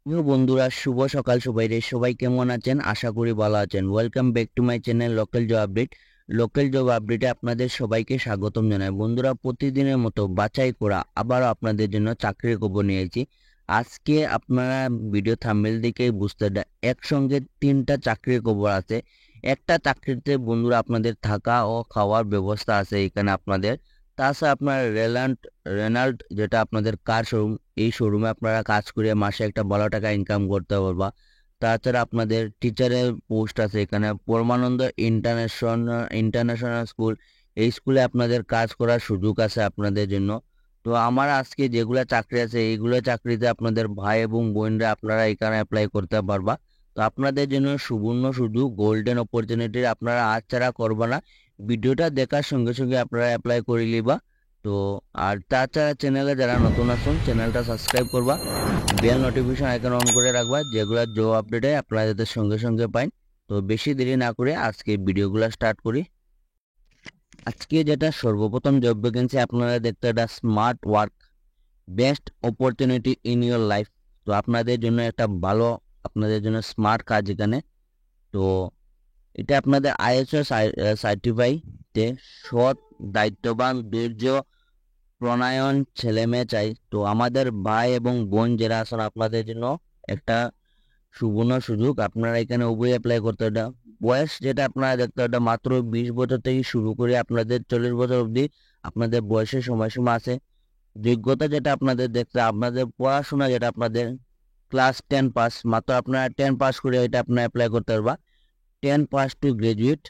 প্রিয় বন্ধুরা, শুভ সকাল সবাইরে। সবাই কেমন আছেন? আশা করি ভালো আছেন। Welcome back to my channel local job update. Local job আপডেটে আপনাদের সবাইকে স্বাগতম জানাই। বন্ধুরা, প্রতিদিনের মতো বাছাই করা আবারও আপনাদের জন্য চাকরির খবর নিয়েছি। আজকে আপনারা ভিডিও থাম্বনেল দেখেই বুঝতে একসঙ্গে তিনটা চাকরির খবর আছে। একটা চাকরিতে বন্ধুরা আপনাদের থাকা ও খাওয়ার ব্যবস্থা আছে এখানে আপনাদের। তাছাড়া আপনার রেনাল্ট যেটা আপনাদের কার শোরুম, এই শোরুমে আপনারা কাজ করে মাসে একটা ভালো টাকা ইনকাম করতে পারবা। তাছাড়া আপনাদের টিচারের পোস্ট আছে এখানে। পরমানন্দ ইন্টারন্যাশনাল স্কুল, এই স্কুলে আপনাদের কাজ করার সুযোগ আছে আপনাদের জন্য। তো আমার আজকে যেগুলো চাকরি আছে এইগুলো চাকরিতে আপনাদের ভাই এবং বোনরা আপনারা এখানে অ্যাপ্লাই করতে পারবা। তো আপনাদের জন্য সুবর্ণ সুযোগ, গোল্ডেন অপরচুনিটি। আপনারা আজ ছাড়া করবা না, ভিডিওটা দেখার সঙ্গে সঙ্গে আপনারা অ্যাপ্লাই করে নিবা। তো আর তাছাড়া চ্যানেলে যারা নতুন আসুন, চ্যানেলটা সাবস্ক্রাইব করবা, বেল নোটিফিকেশন আইকন অন করে রাখবা, যেগুলো জব আপডেটে আপনারা যাতে সঙ্গে সঙ্গে পাইন। তো বেশি দেরি না করে আজকে ভিডিওগুলো স্টার্ট করি। আজকে যেটা সর্বপ্রথম জব ভ্যাকেন্সি আপনারা দেখতে, একটা smart work best opportunity in your life. তো আপনাদের জন্য একটা ভালো, আপনাদের জন্য স্মার্ট কাজ এখানে। তো এটা আপনাদের আইএসও সার্টিফাইতে সৎ, দায়িত্ববান, ধৈর্য প্রণয়ন ছেলে মেয়ে চাই। তো আমাদের ভাই এবং বোন যারা আছেন আপনাদের জন্য একটা সুবর্ণ সুযোগ। আপনারা এখানে উভয় অ্যাপ্লাই করতে, এটা বয়স যেটা আপনারা দেখতে, এটা মাত্র 20 বছর থেকে শুরু করে আপনাদের 40 বছর অবধি আপনাদের বয়সের সময়সীমা আছে। যোগ্যতা যেটা আপনাদের দেখতে, আপনাদের পড়াশোনা যেটা আপনাদের ক্লাস 10 পাস, মাত্র আপনারা 10 পাস করে এটা আপনারা অ্যাপ্লাই করতে পারবা। 10 পাস টু গ্রাজুয়েট।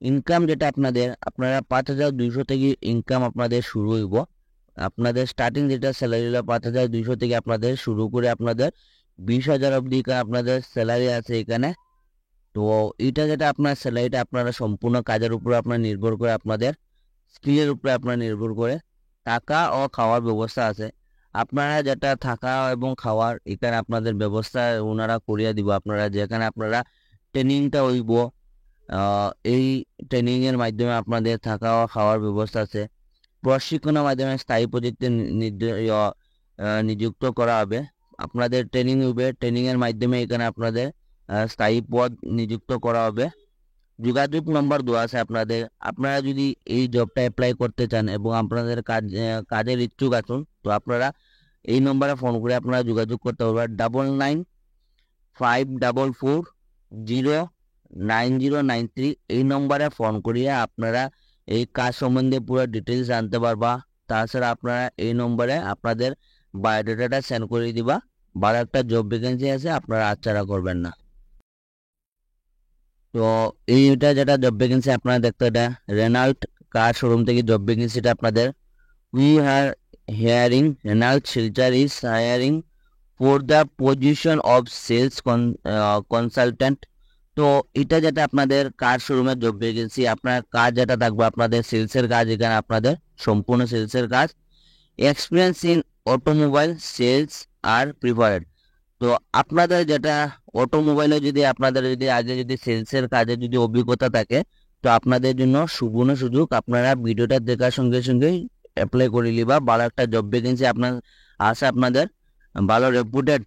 ইনকাম যেটা আপনাদের, আপনারা 5200 থেকে ইনকাম আপনাদের শুরু হইব। আপনাদের স্টার্টিং যেটা স্যালারি হলো 5200 থেকে আপনাদের শুরু করে আপনাদের 20,000 অবধি আপনাদের স্যালারি আছে এখানে। তো এটা যেটা আপনার স্যালারিটা আপনারা সম্পূর্ণ কাজের উপর আপনার নির্ভর করে, আপনাদের স্কিলের উপরে আপনার নির্ভর করে। টাকা ও খাওয়ার ব্যবস্থা আছে। আপনারা যেটা থাকা এবং খাওয়ার এখানে আপনাদের ব্যবস্থা ওনারা করিয়া দিব। আপনারা যেখানে আপনারা ট্রেনিংটা হইব, এই ট্রেনিং এর মাধ্যমে আপনাদের থাকা ও খাওয়ার ব্যবস্থা আছে। প্রশিক্ষণের মাধ্যমে স্থায়ী প্রজেক্টে নিযুক্ত করা হবে। আপনাদের ট্রেনিং হবে, ট্রেনিং এর মাধ্যমে এখানে আপনাদের স্থায়ী পদ নিযুক্ত করা হবে। যোগাযোগ নম্বর দেওয়া আছে আপনাদের। আপনারা যদি এই জবটা অ্যাপ্লাই করতে চান এবং আপনাদের কাজের ইচ্ছুক আছেন, তো আপনারা এই নম্বরে ফোন করে আপনারা যোগাযোগ করতে পারবেন। 9955440909 এই নম্বরে ফোন করিয়া আপনারা এই কাজ সম্বন্ধে পুরো ডিটেলস জানতে পারবা। তাছাড়া আপনারা এই নম্বরে আপনাদের বায়োডাটাটা সেন্ড করে দিবা। ভালো একটা জব ভ্যাকেন্সি আছে, আপনারা আচ্ছাড়া করবেন না। তো এইটা যেটা জব ভ্যাকেন্সি আপনারা দেখতে, এটা রেনাল্ট কার শোরুম থেকে জব ভ্যাকেন্সিটা আপনাদের। We are hiring, Renault Silchar is hiring for the position of sales consultant. তো এটা যেটা আপনাদের কার শোরুমের জব ভ্যাকেন্সি, আপনার কাজ যেটা থাকবে আপনাদের সেলসের কাজ, এখানে আপনাদের সম্পূর্ণ সেলসের কাজ। Experience in automobile sales are preferred. তো আপনাদের যেটা অটোমোবাইলে যদি আপনাদের যদি আগে যদি সেলসের কাজে যদি অভিজ্ঞতা থাকে, তো আপনাদের জন্য সুবর্ণ সুযোগ। আপনারা ভিডিওটা দেখার সঙ্গে সঙ্গেই অ্যাপ্লাই করে নিবা। ভালো একটা জব ভ্যাকেন্সি আপনার আছে আপনাদের। ভালো রেপুটেড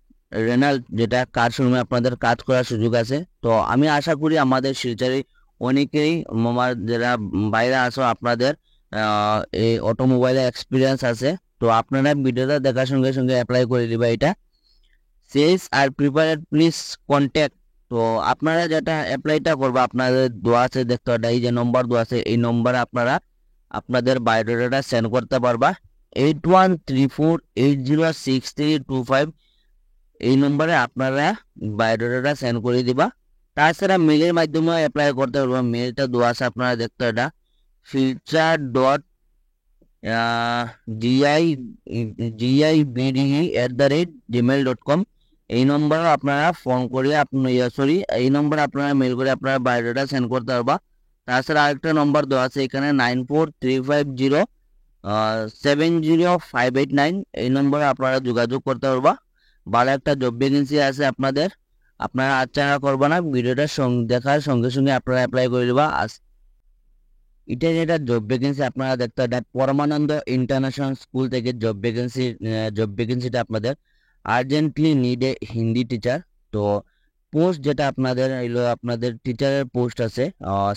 রেনাল্ট যেটা কার শোরুমে আপনাদের কাজ করার সুযোগ আছে। তো আমি আশা করি আমাদের শিলচরে অনেকেই আমার যারা বাইরে আসো আপনাদের এই অটোমোবাইলে এক্সপিরিয়েন্স আছে। তো আপনারা ভিডিওটা দেখার সঙ্গে সঙ্গে অ্যাপ্লাই করে দিবা। এটা sales are preferred please contact. তো আপনারা যেটা অ্যাপ্লাইটা করবা, আপনাদের দেওয়া আছে দেখতে হবে, এই যে নম্বর দেওয়া আছে এই নম্বরে আপনারা আপনাদের বায়োডাটাটা সেন্ড করতে পারবা। 8134806325 এই নম্বরে আপনারা বায়োডাটাটা সেন্ড করে দিবা। তাছাড়া মেলের মাধ্যমে অ্যাপ্লাই করতে পারবা। মেলটা দেওয়া আছে আপনারা দেখতে এটা filter.gibde@gmail.com। এই নম্বরে আপনারা ফোন করে এই নম্বরে আপনারা মেল করে আপনারা বায়োডাটা সেন্ড করতে পারবা। তাছাড়া আরেকটা নম্বর দেওয়া আছে এখানে 9435070589। এই নম্বরে আপনারা যোগাযোগ করতে পারবা। ভালো একটা জব ভ্যাকেন্সি আছে আপনাদের, আপনারা আচ্ছা করবা না, ভিডিওটা দেখার সঙ্গে সঙ্গে আপনারা অ্যাপ্লাই করে দেবা। এটা যেটা জব ভ্যাকেন্সি আপনারা দেখতে, এটা পরমানন্দ ইন্টারন্যাশনাল স্কুল থেকে জব ভ্যাকেন্সিটা আপনাদের। Urgently need a Hindi teacher. তো পোস্ট যেটা আপনাদের হলো আপনাদের টিচারের পোস্ট আছে,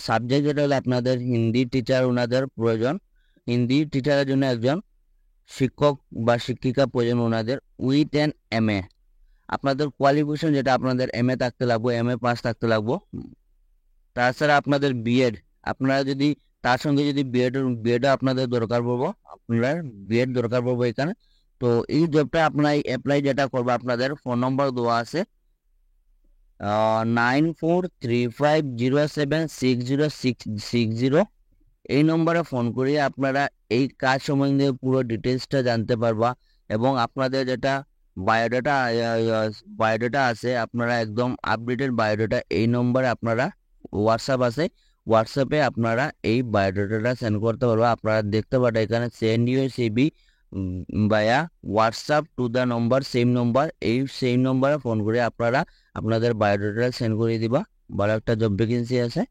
সাবজেক্ট যেটা হলো আপনাদের হিন্দি টিচার ওনাদের প্রয়োজন, হিন্দি টিচারের জন্য একজন শিক্ষক বা শিক্ষিকা প্রয়োজন ওনাদের উইথ অ্যান MA। আপনাদের কোয়ালিফিকেশন যেটা আপনাদের MA থাকতে লাগবে, MA পাস থাকতে লাগবে। তাছাড়া আপনাদের বিএড, আপনারা যদি তার সঙ্গে যদি বিএডও আপনাদের দরকার পড়বো, আপনার বিএড দরকার পড়বো এখানে। তো এই জবটা আপনার অ্যাপ্লাই যেটা করবো, আপনাদের ফোন নম্বর দেওয়া আছে 9435076060। এই নম্বরে ফোন করে আপনারা এই কাজ সম্বন্ধে পুরো ডিটেলসটা জানতে পারবা, এবং আপনাদের যেটা বায়োডাটা আছে আপনারা একদম আপডেটেড বায়োডাটা এই নম্বরে আপনারা হোয়াটসঅ্যাপ আছে, হোয়াটসঅ্যাপে আপনারা এই বায়োডাটাটা সেন্ড করতে পারবা। আপনারা দেখতে পারেন এখানে send your CV via WhatsApp to the number, same number, এই সেম নম্বরে ফোন করে আপনারা আপনাদের বায়োডাটা সেন্ড করে দিবা। বড় একটা জব ভ্যাকেন্সি আছে।